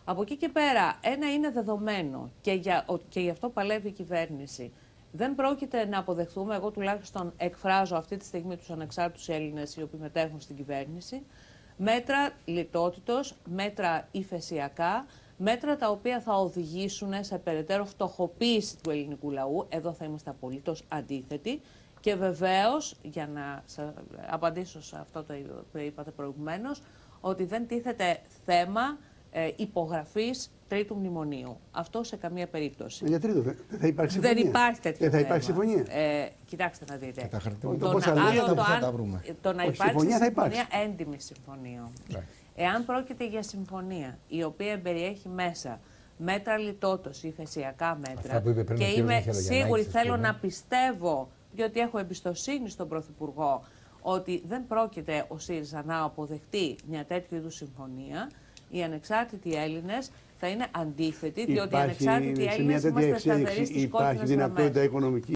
Από εκεί και πέρα, ένα είναι δεδομένο και γι' αυτό παλεύει η κυβέρνηση. Δεν πρόκειται να αποδεχθούμε, εγώ τουλάχιστον εκφράζω αυτή τη στιγμή τους ανεξάρτητους Έλληνες οι οποίοι μετέχουν στην κυβέρνηση, μέτρα λιτότητος, μέτρα υφεσιακά, μέτρα τα οποία θα οδηγήσουν σε περαιτέρω φτωχοποίηση του ελληνικού λαού. Εδώ θα είμαστε απολύτως αντίθετοι. Και βεβαίως, για να απαντήσω σε αυτό που είπατε προηγουμένως, ότι δεν τίθεται θέμα υπογραφής τρίτου μνημονίου. Αυτό σε καμία περίπτωση. Για τρίτο, δεν θα υπάρξει συμφωνία. Δεν υπάρχει τέτοιο θέμα. Δεν θα υπάρξει συμφωνία. Κοιτάξτε να δείτε. Το να υπάρξει συμφωνία, έντιμη συμφωνία. Εάν πρόκειται για συμφωνία η οποία περιέχει μέσα μέτρα λιτότητας, υφεσιακά μέτρα, και είμαι σίγουρη, θέλω να πιστεύω, διότι έχω εμπιστοσύνη στον Πρωθυπουργό, ότι δεν πρόκειται ο ΣΥΡΙΖΑ να αποδεχτεί μια τέτοιου είδους συμφωνία, οι ανεξάρτητοι Έλληνες θα είναι αντίθετοι, διότι οι ανεξάρτητοι Έλληνες είμαστε σταθεροί στις κόκκινες γραμμές. Υπάρχει δυνατότητα οικονομική.